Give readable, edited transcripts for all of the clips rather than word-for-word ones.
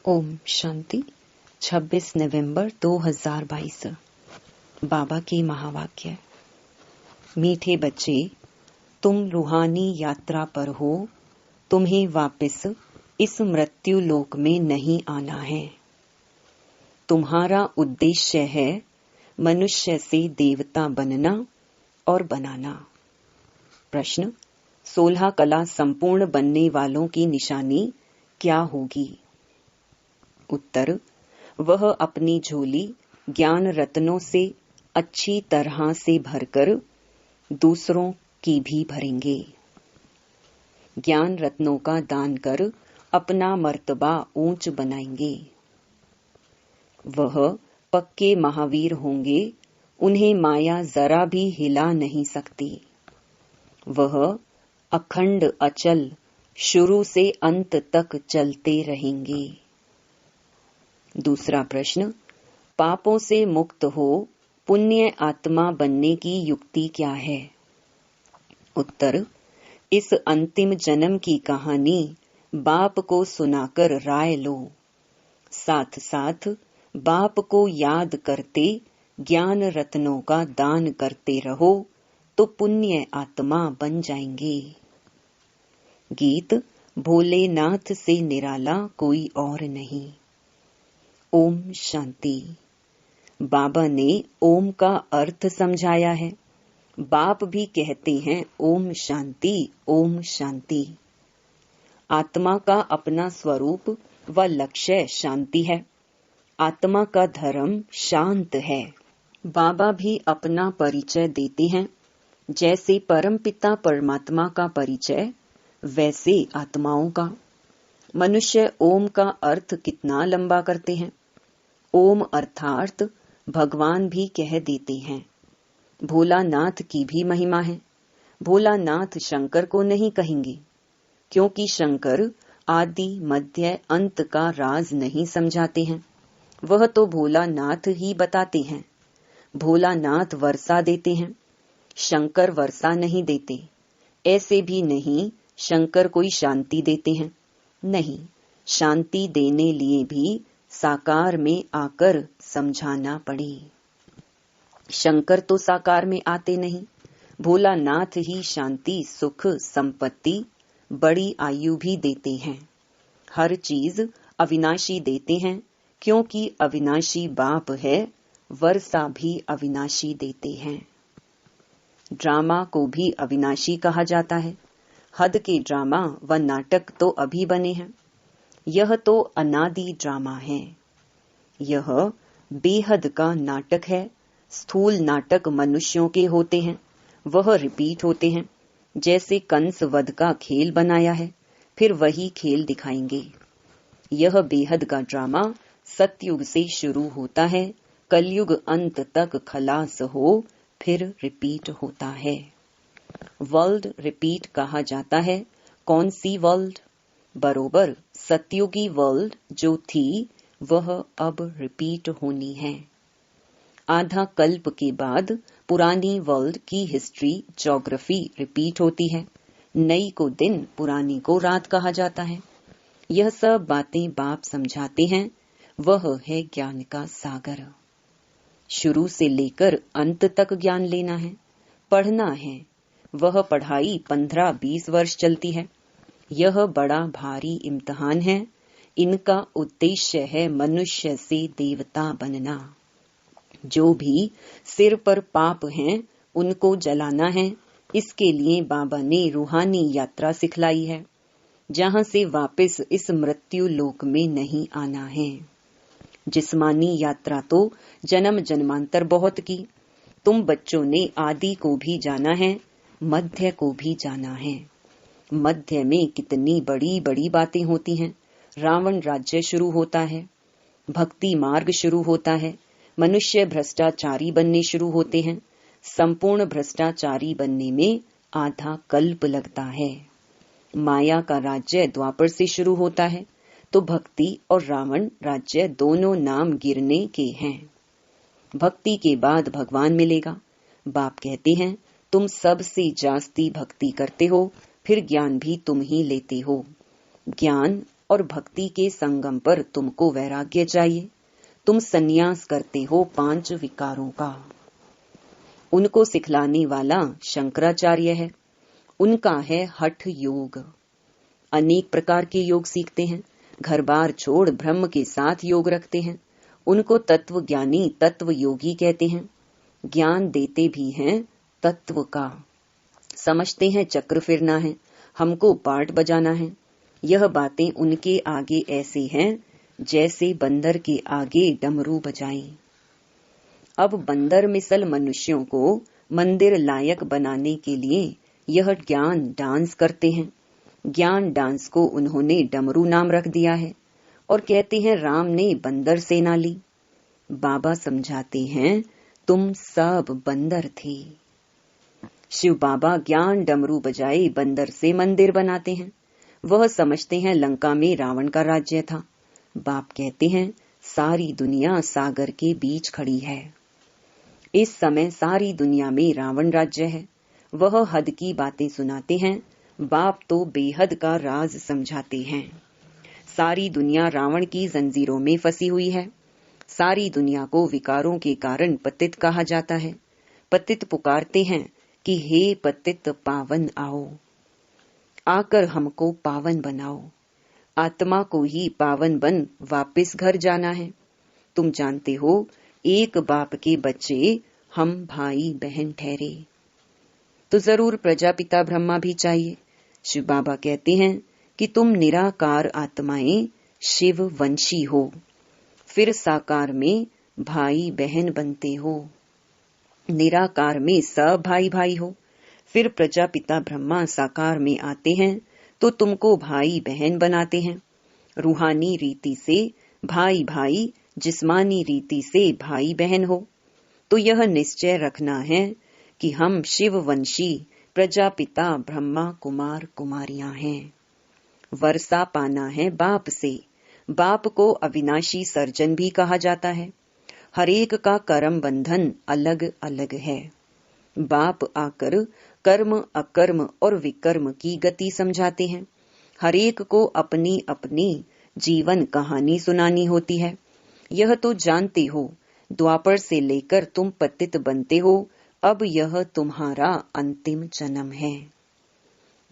ओम शांति। 26 नवंबर 2022। बाबा की महावाक्य। मीठे बच्चे, तुम रूहानी यात्रा पर हो। तुम्हें वापस इस मृत्यु लोक में नहीं आना है। तुम्हारा उद्देश्य है मनुष्य से देवता बनना और बनाना। प्रश्न: 16 कला संपूर्ण बनने वालों की निशानी क्या होगी? उत्तर: वह अपनी झोली ज्ञान रत्नों से अच्छी तरह से भरकर दूसरों की भी भरेंगे। ज्ञान रत्नों का दान कर अपना मर्तबा ऊंच बनाएंगे। वह पक्के महावीर होंगे, उन्हें माया जरा भी हिला नहीं सकती। वह अखंड अचल शुरू से अंत तक चलते रहेंगे। दूसरा प्रश्न: पापों से मुक्त हो पुण्य आत्मा बनने की युक्ति क्या है? उत्तर: इस अंतिम जन्म की कहानी बाप को सुनाकर राय लो। साथ साथ बाप को याद करते ज्ञान रत्नों का दान करते रहो तो पुण्य आत्मा बन जाएंगे। गीत: भोलेनाथ से निराला कोई और नहीं। ओम शांति। बाबा ने ओम का अर्थ समझाया है। बाप भी कहते हैं ओम शांति, ओम शांति। आत्मा का अपना स्वरूप व लक्ष्य शांति है। आत्मा का धर्म शांत है। बाबा भी अपना परिचय देते हैं। जैसे परमपिता परमात्मा का परिचय, वैसे आत्माओं का। मनुष्य ओम का अर्थ कितना लंबा करते हैं। ओम अर्थात भगवान भी कह देते हैं। भोलानाथ की भी महिमा है। भोलानाथ शंकर को नहीं कहेंगे, क्योंकि शंकर आदि मध्य अंत का राज नहीं समझाते हैं। वह तो भोलानाथ ही बताते हैं। भोलानाथ वर्षा देते हैं, शंकर वर्षा नहीं देते। ऐसे भी नहीं शंकर कोई शांति देते हैं। नहीं, शांति देने लिए भी साकार में आकर समझाना पड़े। शंकर तो साकार में आते नहीं। भोलानाथ ही शांति, सुख, संपत्ति, बड़ी आयु भी देते हैं। हर चीज अविनाशी देते हैं, क्योंकि अविनाशी बाप है। वर्षा भी अविनाशी देते हैं। ड्रामा को भी अविनाशी कहा जाता है। हद के ड्रामा व नाटक तो अभी बने हैं। यह तो अनादि ड्रामा है। यह बेहद का नाटक है। स्थूल नाटक मनुष्यों के होते हैं, वह रिपीट होते हैं। जैसे कंस वध का खेल बनाया है, फिर वही खेल दिखाएंगे। यह बेहद का ड्रामा सतयुग से शुरू होता है, कलयुग अंत तक खलास हो, फिर रिपीट होता है। वर्ल्ड रिपीट कहा जाता है। कौन सी वर्ल्ड? बरोबर सतयुगी वर्ल्ड जो थी वह अब रिपीट होनी है। आधा कल्प के बाद पुरानी वर्ल्ड की हिस्ट्री, ज्योग्राफी रिपीट होती है। नई को दिन, पुरानी को रात कहा जाता है। यह सब बातें बाप समझाते हैं। वह है ज्ञान का सागर। शुरू से लेकर अंत तक ज्ञान लेना है, पढ़ना है। वह पढ़ाई 15-20 वर्ष चलती है। यह बड़ा भारी इम्तिहान है। इनका उद्देश्य है मनुष्य से देवता बनना। जो भी सिर पर पाप हैं, उनको जलाना है। इसके लिए बाबा ने रूहानी यात्रा सिखलाई है, जहां से वापस इस मृत्यु लोक में नहीं आना है। जिस्मानी यात्रा तो जन्म जन्मांतर बहुत की। तुम बच्चों ने आदि को भी जाना है, मध्य को भी जाना है। मध्य में कितनी बड़ी बड़ी बातें होती हैं। रावण राज्य शुरू होता है, भक्ति मार्ग शुरू होता है। मनुष्य भ्रष्टाचारी बनने शुरू होते हैं। संपूर्ण भ्रष्टाचारी बनने में आधा कल्प लगता है। माया का राज्य द्वापर से शुरू होता है, तो भक्ति और रावण राज्य दोनों नाम गिरने के हैं। भक्ति के बाद भगवान मिलेगा। बाप कहते हैं तुम सबसे जास्ती भक्ति करते हो, फिर ज्ञान भी तुम ही लेते हो। ज्ञान और भक्ति के संगम पर तुमको वैराग्य चाहिए। तुम संन्यास करते हो 5 विकारों का। उनको सिखलाने वाला शंकराचार्य है। उनका है हठ योग। अनेक प्रकार के योग सीखते हैं। घर बार छोड़ ब्रह्म के साथ योग रखते हैं। उनको तत्व ज्ञानी, तत्व योगी कहते हैं। ज्ञान देते भी हैं तत्व का। समझते हैं चक्र फिरना है, हमको पार्ट बजाना है। यह बातें उनके आगे ऐसे हैं जैसे बंदर के आगे डमरू बजाएं। अब बंदर मिसल मनुष्यों को मंदिर लायक बनाने के लिए यह ज्ञान डांस करते हैं। ज्ञान डांस को उन्होंने डमरू नाम रख दिया है और कहते हैं राम ने बंदर सेना ली। बाबा समझाते हैं तुम सब बंदर थे। शिव बाबा ज्ञान डमरू बजाए बंदर से मंदिर बनाते हैं। वह समझते हैं लंका में रावण का राज्य था। बाप कहते हैं सारी दुनिया सागर के बीच खड़ी है। इस समय सारी दुनिया में रावण राज्य है। वह हद की बातें सुनाते हैं। बाप तो बेहद का राज समझाते हैं। सारी दुनिया रावण की जंजीरों में फंसी हुई है। सारी दुनिया को विकारों के कारण पतित कहा जाता है। पतित पुकारते हैं कि हे पतित पावन आओ, आकर हमको पावन बनाओ। आत्मा को ही पावन बन वापस घर जाना है। तुम जानते हो एक बाप के बच्चे हम भाई बहन ठहरे, तो जरूर प्रजापिता ब्रह्मा भी चाहिए। शिव बाबा कहते हैं कि तुम निराकार आत्माएं शिव वंशी हो, फिर साकार में भाई बहन बनते हो। निराकार में सब भाई भाई हो, फिर प्रजापिता ब्रह्मा साकार में आते हैं तो तुमको भाई बहन बनाते हैं। रूहानी रीति से भाई भाई, जिस्मानी रीति से भाई बहन हो। तो यह निश्चय रखना है कि हम शिव वंशी प्रजापिता ब्रह्मा कुमार कुमारियां हैं। वर्षा पाना है बाप से। बाप को अविनाशी सर्जन भी कहा जाता है। हरेक का कर्म बंधन अलग अलग है। बाप आकर कर्म, अकर्म और विकर्म की गति समझाते हैं। हरेक को अपनी अपनी जीवन कहानी सुनानी होती है। यह तो जानते हो, द्वापर से लेकर तुम पतित बनते हो। अब यह तुम्हारा अंतिम जन्म है।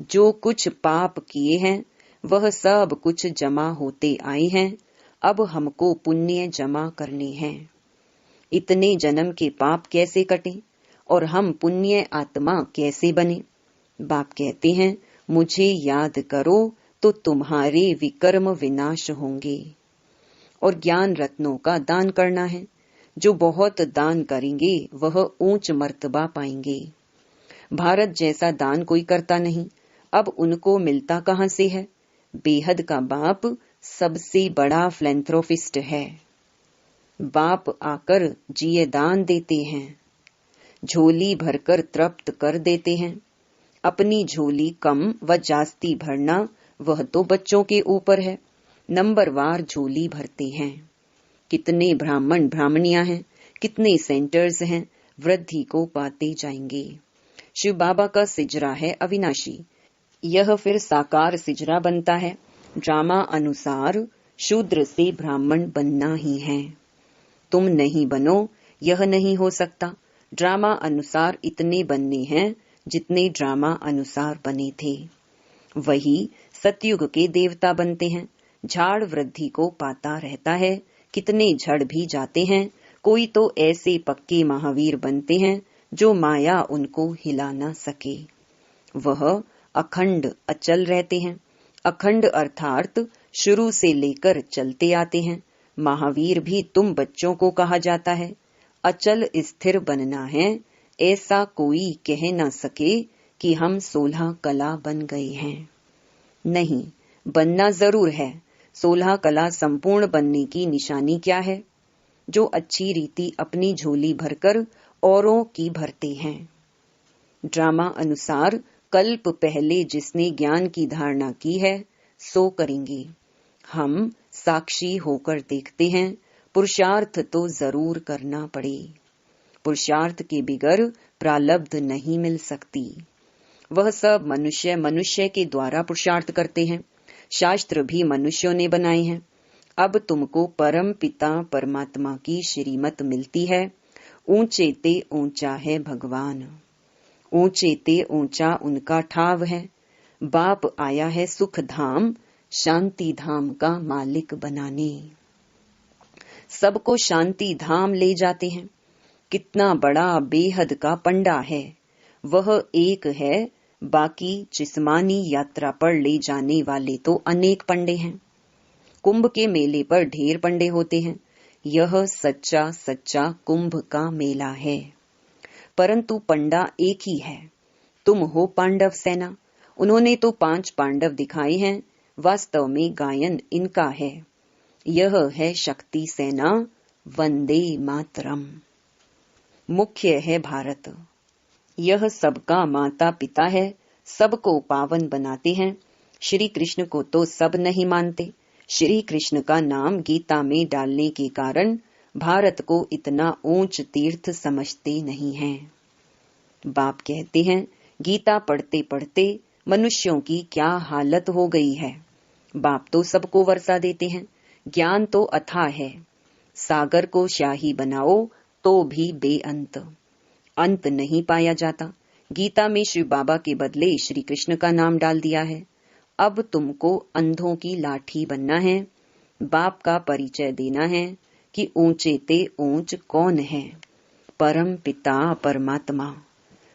जो कुछ पाप किए हैं वह सब कुछ जमा होते आए हैं। अब हमको पुण्य जमा करने हैं। इतने जन्म के पाप कैसे कटे और हम पुण्य आत्मा कैसे बने? बाप कहते हैं मुझे याद करो तो तुम्हारे विकर्म विनाश होंगे। और ज्ञान रत्नों का दान करना है। जो बहुत दान करेंगे वह ऊंच मर्तबा पाएंगे। भारत जैसा दान कोई करता नहीं। अब उनको मिलता कहां से है? बेहद का बाप सबसे बड़ा फिलैंथ्रोपिस्ट है। बाप आकर जिए दान देते हैं, झोली भरकर तृप्त कर देते हैं। अपनी झोली कम व जास्ती भरना वह तो बच्चों के ऊपर है। नंबरवार झोली भरते हैं। कितने ब्राह्मण ब्राह्मणियां हैं, कितने सेंटर्स हैं, वृद्धि को पाते जाएंगे। शिव बाबा का सिजरा है अविनाशी। यह फिर साकार सिजरा बनता है। ड्रामा अनुसार शूद्र से ब्राह्मण बनना ही है। तुम नहीं बनो, यह नहीं हो सकता। ड्रामा अनुसार इतने बनने हैं जितने ड्रामा अनुसार बने थे। वही सतयुग के देवता बनते हैं। झाड़ वृद्धि को पाता रहता है। कितने झड़ भी जाते हैं। कोई तो ऐसे पक्के महावीर बनते हैं जो माया उनको हिला न सके। वह अखंड अचल रहते हैं। अखंड अर्थात शुरू से लेकर चलते आते हैं। महावीर भी तुम बच्चों को कहा जाता है। अचल स्थिर बनना है। ऐसा कोई कह न सके कि हम 16 कला बन गए हैं। नहीं, बनना जरूर है। 16 कला संपूर्ण बनने की निशानी क्या है? जो अच्छी रीति अपनी झोली भरकर औरों की भरते हैं। ड्रामा अनुसार कल्प पहले जिसने ज्ञान की धारणा की है सो करेंगे। हम साक्षी होकर देखते हैं। पुरुषार्थ तो जरूर करना पड़े। पुरुषार्थ के बिगर प्रालब्ध नहीं मिल सकती। वह सब मनुष्य मनुष्य के द्वारा पुरुषार्थ करते हैं। शास्त्र भी मनुष्यों ने बनाए हैं। अब तुमको परम पिता परमात्मा की श्रीमत मिलती है। ऊंचे ते ऊंचा है भगवान, ऊंचे ते ऊंचा उनका ठाव है। बाप आया है सुख धाम, शांति धाम का मालिक बनाने। सबको शांति धाम ले जाते हैं। कितना बड़ा बेहद का पंडा है, वह एक है, बाकी जिस्मानी यात्रा पर ले जाने वाले तो अनेक पंडे हैं। कुंभ के मेले पर ढेर पंडे होते हैं। यह सच्चा सच्चा कुंभ का मेला है, परंतु पंडा एक ही है। तुम हो पांडव सेना। उन्होंने तो 5 पांडव दिखाए हैं, वास्तव में गायन इनका है। यह है शक्ति सेना, वंदे मातरम। मुख्य है भारत, यह सबका माता पिता है, सबको पावन बनाते हैं। श्री कृष्ण को तो सब नहीं मानते। श्री कृष्ण का नाम गीता में डालने के कारण भारत को इतना ऊंच तीर्थ समझते नहीं हैं। बाप कहते हैं, गीता पढ़ते पढ़ते मनुष्यों की क्या हालत हो गई है। बाप तो सबको वर्षा देते हैं। ज्ञान तो अथाह है, सागर को शाही बनाओ तो भी बेअंत, अंत नहीं पाया जाता। गीता में श्री बाबा के बदले श्री कृष्ण का नाम डाल दिया है। अब तुमको अंधों की लाठी बनना है। बाप का परिचय देना है कि ऊंचे ते ऊंच कौन है, परम पिता परमात्मा।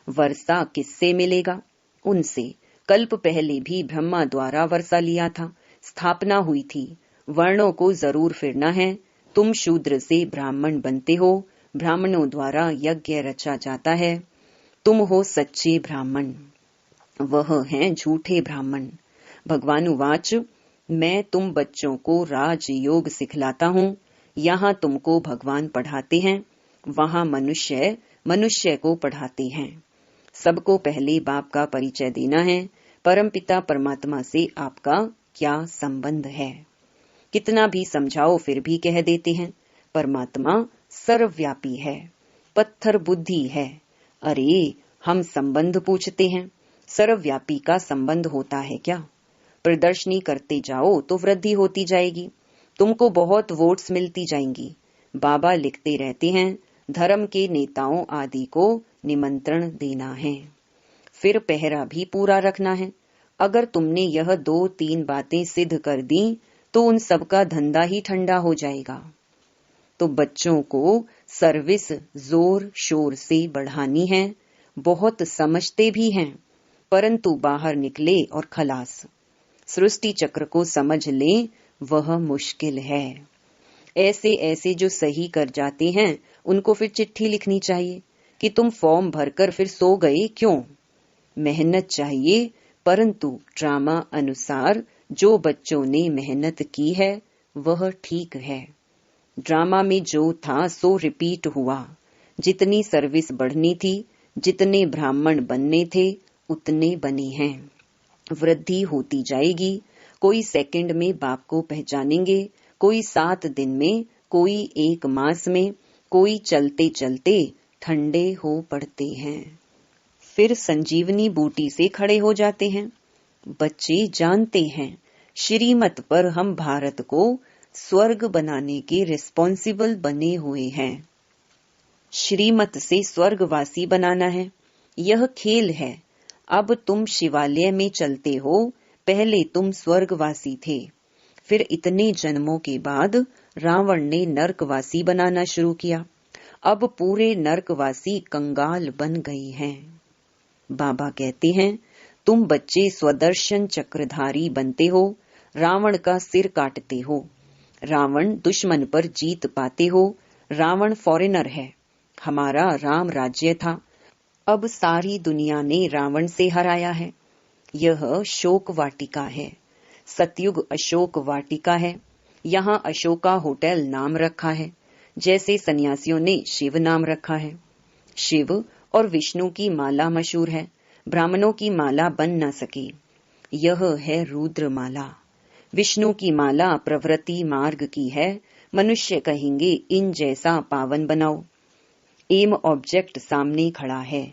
वर्षा किससे मिलेगा? उनसे। कल्प पहले भी ब्रह्मा द्वारा वर्षा लिया था, स्थापना हुई थी। वर्णों को जरूर फिरना है। तुम शूद्र से ब्राह्मण बनते हो, ब्राह्मणों द्वारा यज्ञ रचा जाता है। तुम हो सच्चे ब्राह्मण, वह हैं झूठे ब्राह्मण। भगवान उवाच, मैं तुम बच्चों को राजयोग सिखलाता हूँ। यहाँ तुमको भगवान पढ़ाते हैं, वहाँ मनुष्य मनुष्य को पढ़ाते हैं। सबको पहले बाप का परिचय देना है। परमपिता परमात्मा से आपका क्या संबंध है? कितना भी समझाओ फिर भी कह देते हैं, परमात्मा सर्वव्यापी है, पत्थर बुद्धि है। अरे, हम संबंध पूछते हैं, सर्वव्यापी का संबंध होता है क्या? प्रदर्शनी करते जाओ तो वृद्धि होती जाएगी, तुमको बहुत वोट्स मिलती जाएंगी। बाबा लिखते रहते हैं, धर्म के नेताओं आदि को निमंत्रण देना है, फिर पहरा भी पूरा रखना है। अगर तुमने यह 2-3 बातें सिद्ध कर दी तो उन सबका धंधा ही ठंडा हो जाएगा। तो बच्चों को सर्विस जोर शोर से बढ़ानी है। बहुत समझते भी हैं, परंतु बाहर निकले और खलास। सृष्टि चक्र को समझ लें, वह मुश्किल है। ऐसे ऐसे जो सही कर जाते हैं, उनको फिर चिट्ठी लिखनी चाहिए कि तुम फॉर्म भरकर फिर सो गए क्यों। मेहनत चाहिए, परंतु ड्रामा अनुसार जो बच्चों ने मेहनत की है वह ठीक है। ड्रामा में जो था सो रिपीट हुआ। जितनी सर्विस बढ़नी थी, जितने ब्राह्मण बनने थे, उतने बने हैं। वृद्धि होती जाएगी। कोई सेकंड में बाप को पहचानेंगे, कोई 7 दिन में, कोई 1 मास में, कोई चलते चलते ठंडे हो पड़ते हैं, फिर संजीवनी बूटी से खड़े हो जाते हैं। बच्चे जानते हैं, श्रीमत पर हम भारत को स्वर्ग बनाने के रिस्पॉन्सिबल बने हुए हैं। श्रीमत से स्वर्गवासी बनाना है, यह खेल है। अब तुम शिवालय में चलते हो, पहले तुम स्वर्गवासी थे, फिर इतने जन्मों के बाद रावण ने नरकवासी बनाना शुरू किया। अब पूरे नरकवासी कंगाल बन गए हैं। बाबा कहते हैं, तुम बच्चे स्वदर्शन चक्रधारी बनते हो, रावण का सिर काटते हो, रावण दुश्मन पर जीत पाते हो। रावण फॉरेनर है, हमारा राम राज्य था, अब सारी दुनिया ने रावण से हराया है। यह शोक वाटिका है, सतयुग अशोक वाटिका है। यहाँ अशोका होटल नाम रखा है, जैसे सन्यासियों ने शिव नाम रखा है। शिव और विष्णु की माला मशहूर है, ब्राह्मणों की माला बन न सकी, यह है रुद्र माला। विष्णु की माला प्रवृत्ति मार्ग की है, मनुष्य कहेंगे इन जैसा पावन बनाओ। एम ऑब्जेक्ट सामने खड़ा है,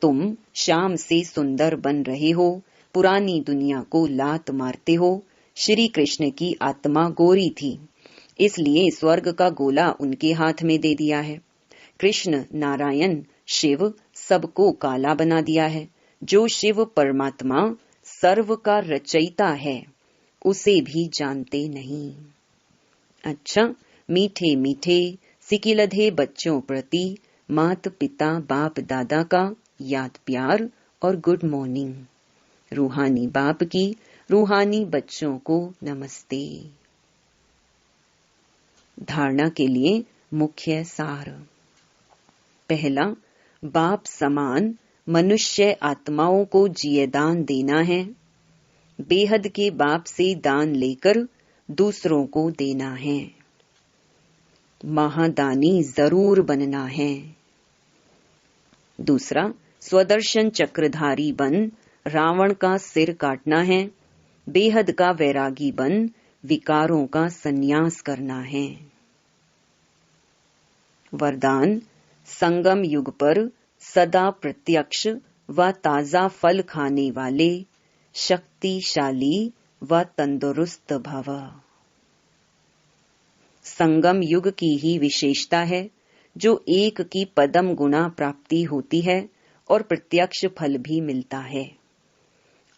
तुम शाम से सुंदर बन रहे हो, पुरानी दुनिया को लात मारते हो, श्री कृष्ण की आत्मा गोरी थी, इसलिए स्वर्ग का गोला उनके हाथ में दे दिया है। कृष्ण, नारायण, शिव सबको काला बना दिया है। जो शिव परमात्मा सर्व का रचयिता है, उसे भी जानते नहीं। अच्छा, मीठे मीठे सिकिलधे बच्चों प्रति मात पिता बाप दादा का याद प्यार और गुड मॉर्निंग। रूहानी बाप की रूहानी बच्चों को नमस्ते। धारणा के लिए मुख्य सार। पहला, बाप समान मनुष्य आत्माओं को जियेदान देना है। बेहद के बाप से दान लेकर दूसरों को देना है। महादानी जरूर बनना है। दूसरा, स्वदर्शन चक्रधारी बन रावण का सिर काटना है। बेहद का वैरागी बन विकारों का संन्यास करना है। वरदान, संगम युग पर सदा प्रत्यक्ष व ताजा फल खाने वाले शक्तिशाली व तंदुरुस्त भव। संगम युग की ही विशेषता है, जो एक की पदम गुना प्राप्ति होती है और प्रत्यक्ष फल भी मिलता है।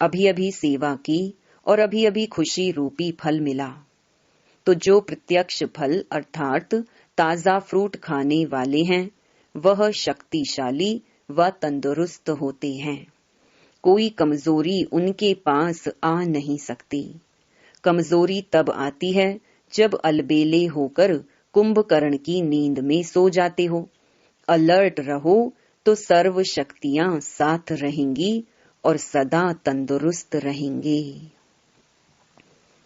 अभी अभी सेवा की और अभी अभी खुशी रूपी फल मिला, तो जो प्रत्यक्ष फल अर्थात ताजा फ्रूट खाने वाले हैं, वह शक्तिशाली व तंदुरुस्त होते हैं। कोई कमजोरी उनके पास आ नहीं सकती। कमजोरी तब आती है जब अलबेले होकर कुंभकर्ण की नींद में सो जाते हो। अलर्ट रहो तो सर्व शक्तियां साथ रहेंगी और सदा तंदुरुस्त रहेंगे।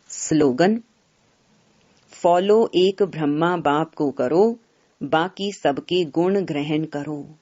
स्लोगन, फॉलो एक ब्रह्मा बाप को करो, बाकी सबके गुण ग्रहण करो।